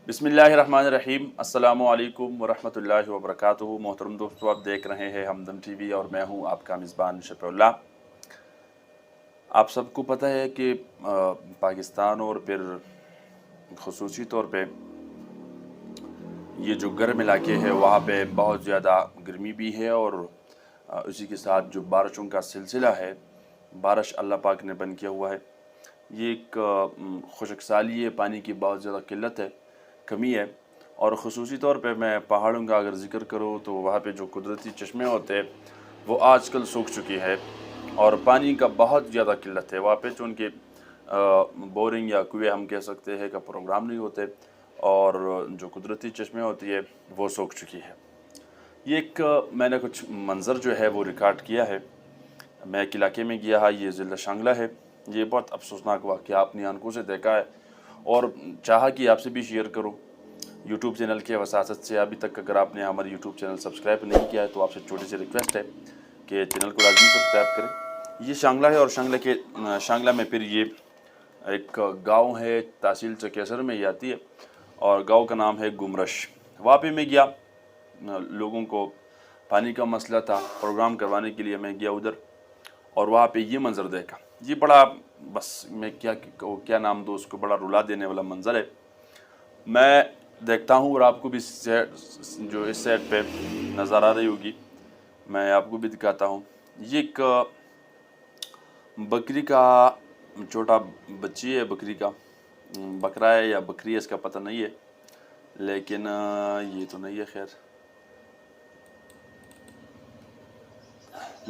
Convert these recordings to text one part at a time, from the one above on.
बिस्मिल्लाहिर्रहमानिर्रहीम। अस्सलामु अलैकुम वरहमतुल्लाहि वबरकातुहू। मोहतरम दोस्तों, आप देख रहे हैं हमदम टीवी और मैं हूं आपका मेज़बान शफीउल्लाह। आप सबको पता है कि पाकिस्तान और फिर ख़ुसूसी तौर पे ये जो गर्म इलाके हैं वहाँ पे बहुत ज़्यादा गर्मी भी है और उसी के साथ जो बारिशों का सिलसिला है, बारिश अल्लाह पाक ने बंद किया हुआ है। ये एक खुशकसाली है, पानी की बहुत ज़्यादा किल्लत है, कमी है। और ख़ुसूसी तौर पे मैं पहाड़ों का अगर ज़िक्र करूँ तो वहाँ पे जो कुदरती चश्मे होते हैं वो आजकल सूख चुकी है और पानी का बहुत ज़्यादा किल्लत है वहाँ पे। चूँकि बोरिंग या कुएँ हम कह सकते हैं का प्रोग्राम नहीं होते और जो कुदरती चश्मे होती है वो सूख चुकी है। ये एक मैंने कुछ मंज़र जो है वो रिकॉर्ड किया है। मैं एक इलाके में गया है, ये ज़िला शांगला है। ये बहुत अफसोसनाक वाक़या अपनी आंखों से देखा है और चाहा कि आपसे भी शेयर करूं। यूट्यूब चैनल के वसासत से अभी तक अगर आपने हमारे यूट्यूब चैनल सब्सक्राइब नहीं किया है तो आपसे छोटी सी रिक्वेस्ट है कि चैनल को लाजमी सब्सक्राइब करें। ये शांगला है और शांगला में फिर ये एक गांव है, तहसील चकेसर में ही आती है और गांव का नाम है गुमरश। वहाँ पे मैं गया, लोगों को पानी का मसला था, प्रोग्राम करवाने के लिए मैं गया उधर और वहाँ पे ये मंज़र देखा। ये बड़ा, बस मैं क्या नाम दूँ उसको, बड़ा रुला देने वाला मंज़र है। मैं देखता हूँ और आपको भी जो इस साइड पे नज़र आ रही होगी, मैं आपको भी दिखाता हूँ। ये एक बकरी का छोटा बच्ची है, बकरी का बकरा है या बकरी है इसका पता नहीं है, लेकिन ये तो नहीं है, खैर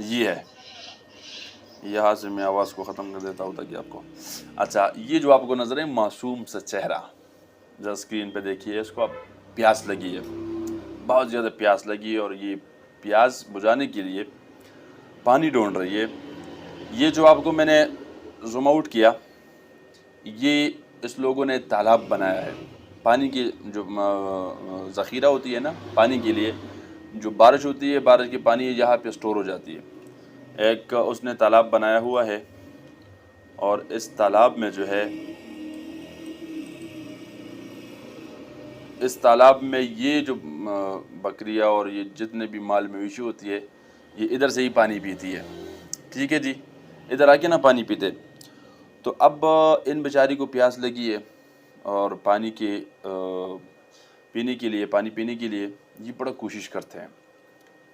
ये है। यहाँ से मैं आवाज़ को ख़त्म कर देता हूँ ताकि आपको, अच्छा, ये जो आपको नज़र है मासूम सा चेहरा, जरा स्क्रीन पे देखिए इसको आप। प्यास लगी है, बहुत ज़्यादा प्यास लगी है और ये प्यास बुझाने के लिए पानी ढूंढ रही है। ये जो आपको मैंने जूम आउट किया, ये इस लोगों ने तालाब बनाया है। पानी की जो ज़ख़ीरा होती है ना, पानी के लिए जो बारिश होती है, बारिश की पानी यहाँ पे स्टोर हो जाती है। एक उसने तालाब बनाया हुआ है और इस तालाब में जो है, इस तालाब में ये जो बकरियाँ और ये जितने भी माल मवेशी होती है, ये इधर से ही पानी पीती है। ठीक है जी, इधर आके ना पानी पीते। तो अब इन बेचारी को प्यास लगी है और पानी के पीने के लिए, पानी पीने के लिए ये बड़ा कोशिश करते हैं,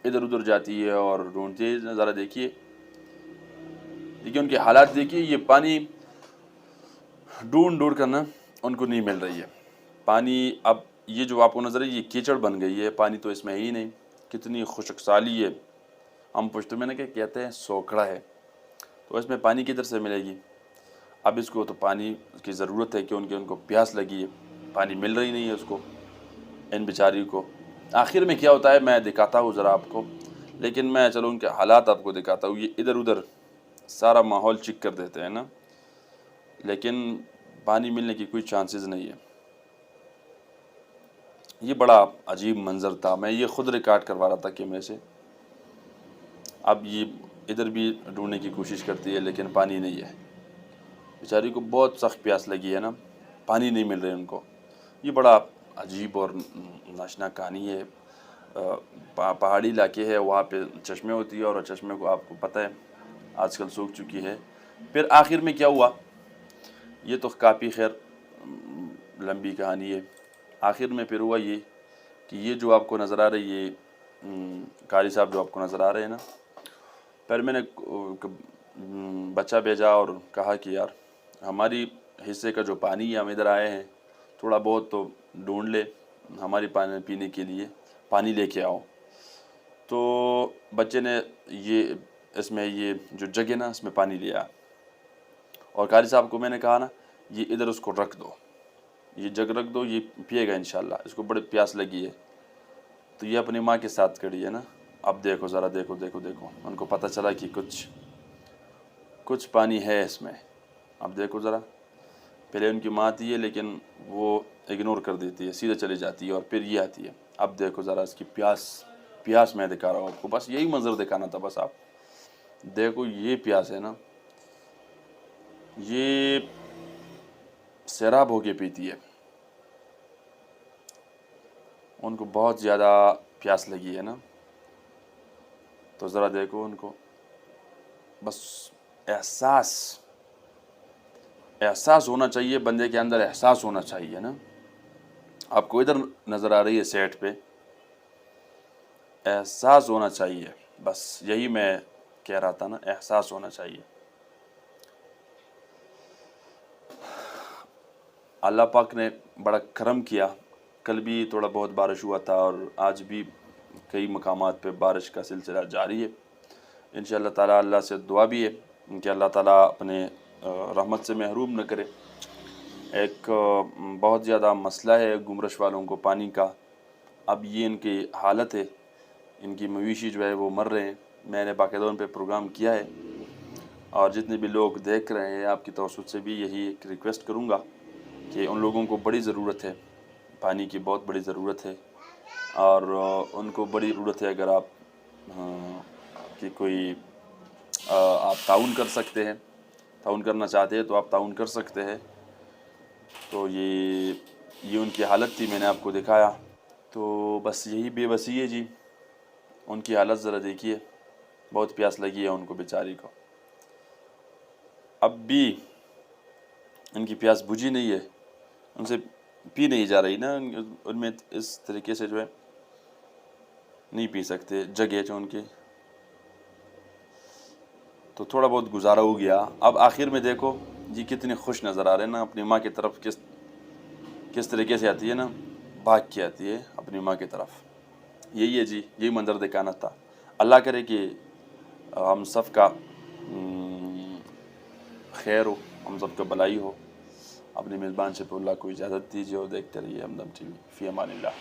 इधर उधर जाती है और ढूंढती है। ज़रा देखिए, देखिए उनके हालात देखिए। ये पानी ढूंढ ढूंढ कर ना उनको नहीं मिल रही है पानी। अब ये जो आपको नज़र है ये कीचड़ बन गई है, पानी तो इसमें है ही नहीं। कितनी खुशकसाली है, हम पुश्तो में ना क्या कहते हैं, सोखड़ा है, तो इसमें पानी किधर से मिलेगी। अब इसको तो पानी की ज़रूरत है क्योंकि उनको प्यास लगी है, पानी मिल रही नहीं है उसको, इन बेचारी को। आखिर में क्या होता है मैं दिखाता हूँ ज़रा आपको, लेकिन मैं चलो उनके हालात आपको दिखाता हूँ। ये इधर उधर सारा माहौल चिक कर देते हैं ना, लेकिन पानी मिलने की कोई चांसेस नहीं है। ये बड़ा अजीब मंज़र था, मैं ये ख़ुद रिकॉर्ड करवा रहा था कि मैं से। अब ये इधर भी ढूंढने की कोशिश करती है लेकिन पानी नहीं है। बेचारी को बहुत सख्त प्यास लगी है ना, पानी नहीं मिल रही उनको। ये बड़ा अजीब और नाशना कहानी है। पहाड़ी इलाके है, वहाँ पे चश्मे होती है और चश्मे को आपको पता है आजकल सूख चुकी है। फिर आखिर में क्या हुआ, ये तो काफ़ी खैर लंबी कहानी है। आखिर में फिर हुआ ये कि ये जो आपको नज़र आ रही है, ये कारी साहब जो आपको नज़र आ रहे हैं ना, फिर मैंने बच्चा भेजा और कहा कि यार हमारी हिस्से का जो पानी है, हम इधर आए हैं, थोड़ा बहुत तो ढूंढ ले, हमारी पानी पीने के लिए पानी लेके आओ। तो बच्चे ने ये इसमें ये जो जग है ना, इसमें पानी लिया और कारी साहब को मैंने कहा ना, ये इधर उसको रख दो, ये जग रख दो, ये पिएगा इंशाल्लाह, इसको बड़ी प्यास लगी है। तो ये अपनी माँ के साथ खड़ी है ना। अब देखो ज़रा, देखो देखो देखो, उनको पता चला कि कुछ पानी है इसमें। अब देखो ज़रा, पहले उनकी माँ आती है लेकिन वो इग्नोर कर देती है, सीधे चली जाती है और फिर ये आती है। अब देखो ज़रा इसकी प्यास मैं दिखा रहा हूँ आपको, बस यही मंज़र दिखाना था। बस आप देखो, ये प्यास है ना, ये सैराब होके पीती है। ان کو بہت زیادہ پیاس لگی ہے نا، تو ذرا دیکھو ان کو، بس احساس ہونا چاہیے، بندے کے اندر احساس ہونا چاہیے نا. آپ کو ادھر نظر آ رہی ہے سیٹ پہ، احساس ہونا چاہیے، بس یہی میں کہہ رہا تھا نا، احساس ہونا چاہیے. اللہ پاک نے بڑا کرم کیا، کل بھی تھوڑا بہت بارش ہوا تھا اور آج بھی کئی مقامات پہ بارش کا سلسلہ جاری ہے. انشاءاللہ تعالیٰ اللہ سے دعا بھی ہے کہ اللہ تعالیٰ اپنے رحمت سے محروم نہ کرے. ایک بہت زیادہ مسئلہ ہے گمرش والوں کو پانی کا. اب یہ ان کی حالت ہے، ان کی مویشی جو ہے وہ مر رہے ہیں. میں نے باقاعدہ ان پہ پروگرام کیا ہے، اور جتنے بھی لوگ دیکھ رہے ہیں آپ کی توسط سے بھی یہی ایک ریکویسٹ کروں گا کہ ان لوگوں کو بڑی ضرورت ہے، پانی کی بہت بڑی ضرورت ہے، اور ان کو بڑی ضرورت ہے. اگر آپ کہ کوئی آپ تعاون کر سکتے ہیں، تعاون کرنا چاہتے ہیں تو آپ تعاون کر سکتے ہیں. تو یہ ان کی حالت تھی، میں نے آپ کو دکھایا. تو بس یہی بے بسی ہے جی، ان کی حالت ذرا دیکھیے، بہت پیاس لگی ہے ان کو بیچاری کو. اب بھی ان کی پیاس بجھی نہیں ہے، ان سے پی نہیں جا رہی نا، ان میں اس طریقے سے جو ہے نہیں پی سکتے، جگہ جو ان کی. تو تھوڑا بہت گزارا ہو گیا. اب آخر میں دیکھو جی کتنے خوش نظر آ رہے ہیں نا، اپنی ماں کی طرف کس طریقے سے آتی ہے نا، بھاگ کے آتی ہے اپنی ماں کی طرف. یہی ہے جی، یہی منظر دکھانا تھا. اللہ کرے کہ ہم سب کا خیر ہو، ہم سب کا بھلائی ہو. اپنے میزبان سے اللہ کو اجازت دیجیے اور دیکھتے رہیے ہمدم ٹی وی. فی امان اللہ.